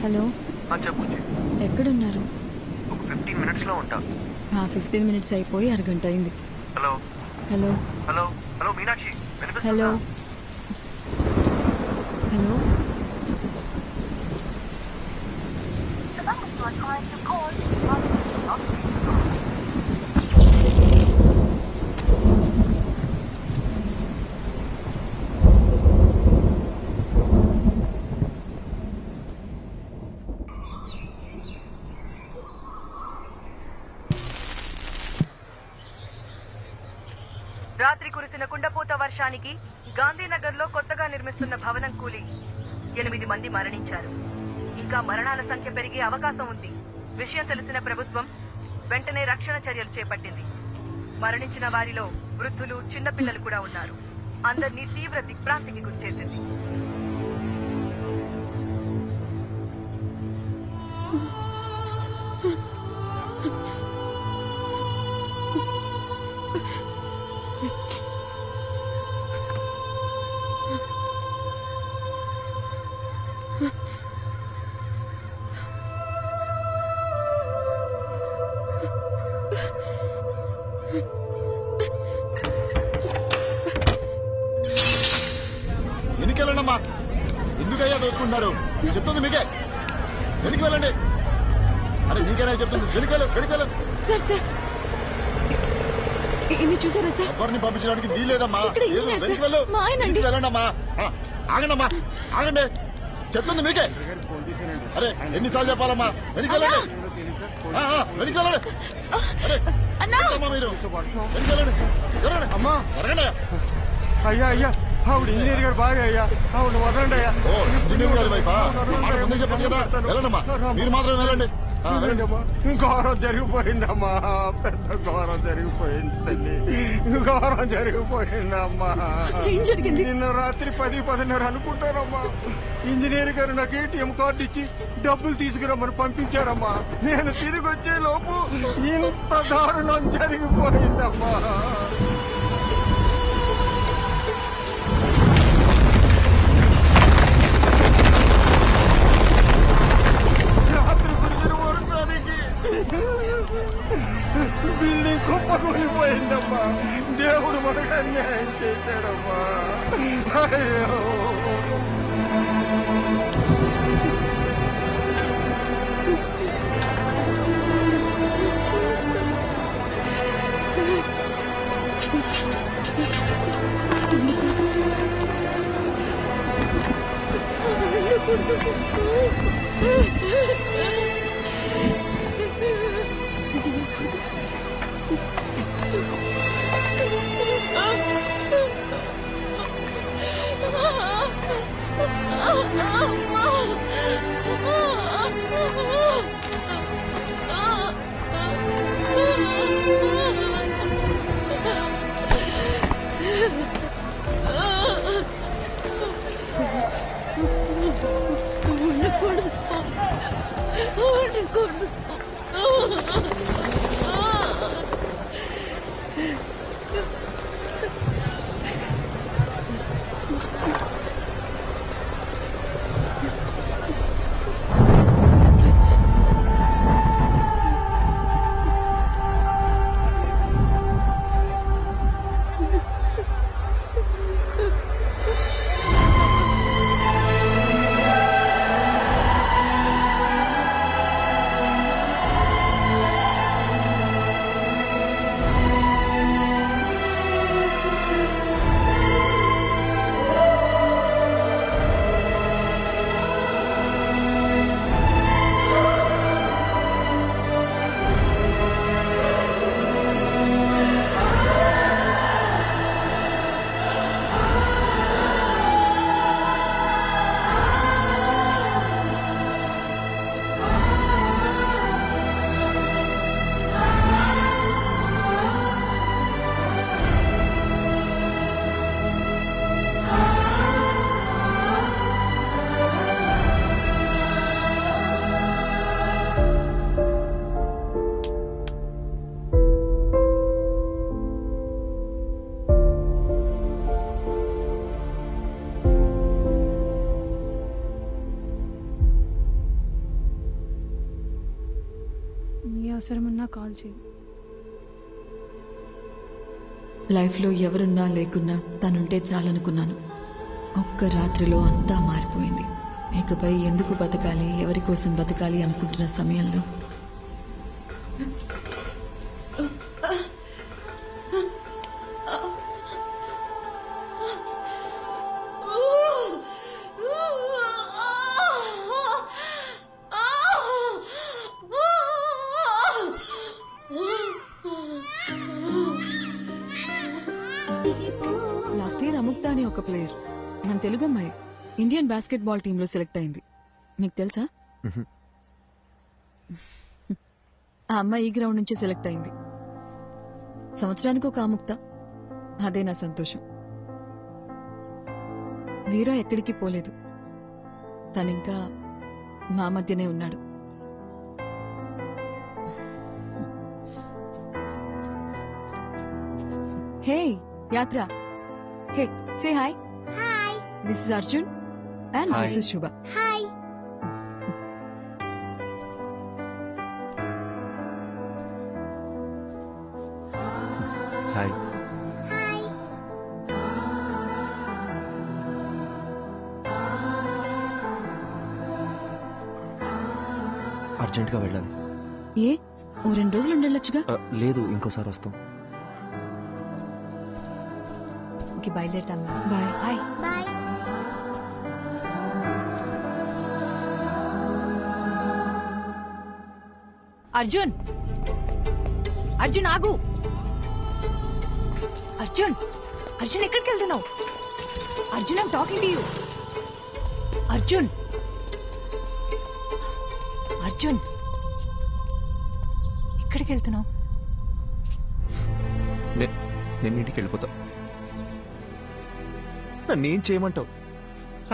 Hello చెప్పు. ఎక్కడున్నారు? ఒక 15 మినిట్స్లో ఉంటా. 15 మినిట్స్ అయిపోయి అరగంట అయింది. Hello hello hello hello Meenakshi hello hello రాత్రి కురిసిన కుండపోత వర్షానికి గాంధీనగర్లో కొత్తగా నిర్మిస్తున్న భవనం కూలి 8 మంది మరణించారు. ఇంకా మరణాల సంఖ్య పెరిగే అవకాశం ఉంది. విషయం తెలిసిన ప్రభుత్వం వెంటనే రక్షణ చర్యలు చేపట్టింది. మరణించిన వారిలో వృద్ధులు, చిన్నపిల్లలు కూడా ఉన్నారు. అందరినీ తీవ్ర దిగ్భ్రాంతికి గురిచేసింది. వెనుకెళ్ళండమ్మా. ఎందుకయ్యా దోచుకుంటున్నారు? చెప్తుంది మీకే. వెనక్కి వెళ్ళండి. అరే నీకేనా చెప్తుంది? వెనుకెళ్ళు. సార్ సార్ ఇన్ని చూసారా సార్? ఎవరిని పంపించడానికి వీలేదమ్మా. వెళ్ళండమ్మా. ఆగండమ్మా, ఆగండి. చెప్తుంది మీకే. అరే ఎన్నిసార్లు చెప్పాలమ్మా? వెనకెళ్ళండి. వెనకెళ్ళండి. అరే మీరు వెనకెళ్ళండి. అమ్మా అరగండి. అయ్యా ఆవిడ ఇంజనీర్ గారు భార్య అయ్యా. ఆవిడ వదలండి అయ్యా. ఇంజనీర్ గారి వైఫా? ముందే చెప్పచ్చు కదా. వెళ్ళండమ్మా, మీరు మాత్రం వెళ్ళండి. ఘోరం జరిగిపోయిందమ్మా. పెద్ద ఘోరం జరిగిపోయింది తల్లి. ఘోరం జరిగిపోయిందమ్మా. నిన్న రాత్రి 10-10:30 అనుకుంటారమ్మా. ఇంజనీర్ గారు నాకు ATM కార్డు ఇచ్చి డబ్బులు తీసుకురమ్మని పంపించారమ్మా. నేను తిరిగి వచ్చే లోపు ఇంత దారుణం జరిగిపోయిందమ్మా. బిల్డింగ్ కుప్పకూలిపోయిందమ్మా. దేవుడు మనకు అన్యాయం చేశాడమ్మా. అయ్యో అవసరం ఉన్నా కాల్ చేయి. లైఫ్లో ఎవరున్నా లేకున్నా తనుంటే చాలనుకున్నాను. ఒక్క రాత్రిలో అంతా మారిపోయింది. ఇకపై ఎందుకు బతకాలి, ఎవరి కోసం బతకాలి అనుకుంటున్న సమయంలో లాస్ట్ ఇయర్ అముక్త అనే ఒక ప్లేయర్, మన తెలుగు అమ్మాయి, ఇండియన్ బాస్కెట్బాల్ టీంలో సెలెక్ట్ అయింది. మీకు తెలుసా? ఆ అమ్మాయి ఈ గ్రౌండ్ నుంచి సెలెక్ట్ అయింది. సంవత్సరానికి ఒక అముక్త, అదే నా సంతోషం. వీరా ఎక్కడికి పోలేదు, తనింకా మా మధ్యనే ఉన్నాడు. Hey Yatra, hey say hi. Hi. This is Arjun and Hi. This is Shubha. Hi. Hi. Hi. అర్జెంట్గా వెళ్ళాలి. ఏ ఓ 2 రోజులు ఉండొచ్చుగా. లేదు, ఇంకోసారి వస్తాం. ఓకే, బయలుదేరుతాం. Bye. Hi. Bye. Arjun, Arjun ఆగు. అర్జున్, అర్జున్ ఎక్కడికి వెళ్తున్నావు? Arjun, I'm talking to you. Arjun, Arjun ఎక్కడికి వెళ్తున్నావు? నేను ఇంటికి వెళ్ళిపోతా. నన్నేం చేయమంటావు?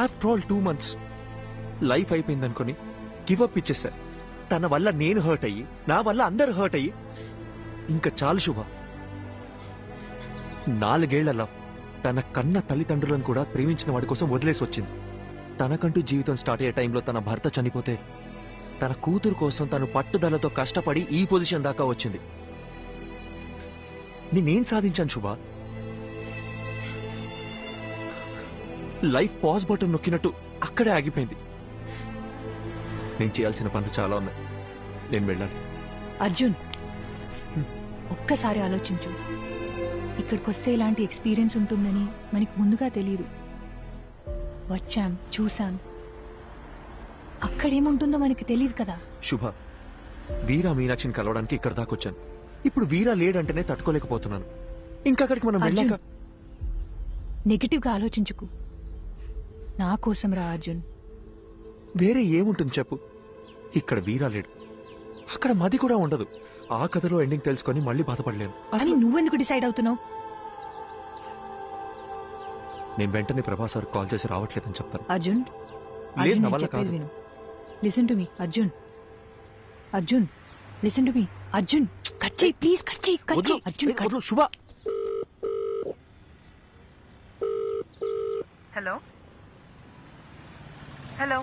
ఆఫ్టర్ ఆల్ 2 months లైఫ్ అయిపోయిందనుకొని గివప్ ఇచ్చేసా. తన వల్ల నేను హర్ట్ అయ్యి, నా వల్ల అందరు హర్ట్ అయ్యి, ఇంకా చాలు శుభ. 4 ఏళ్ల లవ్ తన కన్న తల్లిదండ్రులను కూడా ప్రేమించిన వాడి కోసం వదిలేసి వచ్చింది. తనకంటూ జీవితం స్టార్ట్ అయ్యే టైంలో తన భర్త చనిపోతే తన కూతురు కోసం తను పట్టుదలతో కష్టపడి ఈ పొజిషన్ దాకా వచ్చింది. నేనేం సాధించాను శుభ? లైఫ్ పాజ్ బటన్ నొక్కినట్టు అక్కడే ఆగిపోయింది. నేను చేయాల్సిన పనులు చాలా ఉన్నాయి. నేను వెళ్ళాలి. అర్జున్, ఒక్కసారి ఆలోచించు. ఇక్కడికి వస్తే ఇలాంటి ఎక్స్పీరియన్స్ ఉంటుందని మనకి ముందుగా తెలియదు. వచ్చాం, చూసాం, అక్కడేముంటుందో మనకి తెలియదు కదా. శుభ, వీరా మీనాక్షిని కలవడానికి ఇక్కడ దాకా వచ్చాను. ఇప్పుడు వీరా లేడంటేనే తట్టుకోలేకపోతున్నాను. ఇంకా అక్కడికి మనం వెళ్ళాక నెగటివ్ గా ఆలోచించుకు. నా కోసం రా అర్జున్. వేరే ఏముంటుంది చెప్పు? ఇక్కడ వీరా లేడు, అక్కడ మది కూడా ఉండదు. ఆ కథలో ఎండింగ్ తెలుసుకొని మళ్ళీ బాధపడలేను. అని అసలు నువ్వెందుకు డిసైడ్ అవుతున్నావు? నేను వెంటనే ప్రభాస్ సార్ కాల్ చేసి రావట్లేదని చెప్తాను. అర్జున్, లేదు, అర్జున్, నా నేను వల్ల చెప్పేది కాదు. విను. Listen to me Arjun. Arjun, listen to me Arjun. Cut చేయి ప్లీజ్, కట్ చేయి, కట్ వద్దు, చేయి అర్జున్. ఏ, వద్దు, శుభ. హలో హలో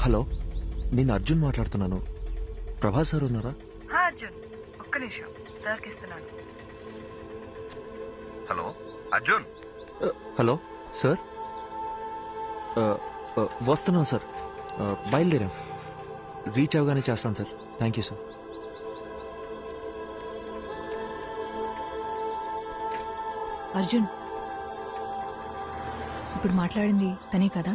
హలో, నేను అర్జున్ మాట్లాడుతున్నాను. ప్రభాస్ సార్ ఉన్నారా? అర్జున్, ఒక్క నిమిషం, సార్కి ఇస్తున్నాను. హలో అర్జున్. హలో సార్, వస్తున్నాం సార్. బయలుదేరాం. రీచ్ అవగానే చేస్తాను sir. Thank you sir. Arjun, ఇప్పుడు మాట్లాడింది తనే కదా?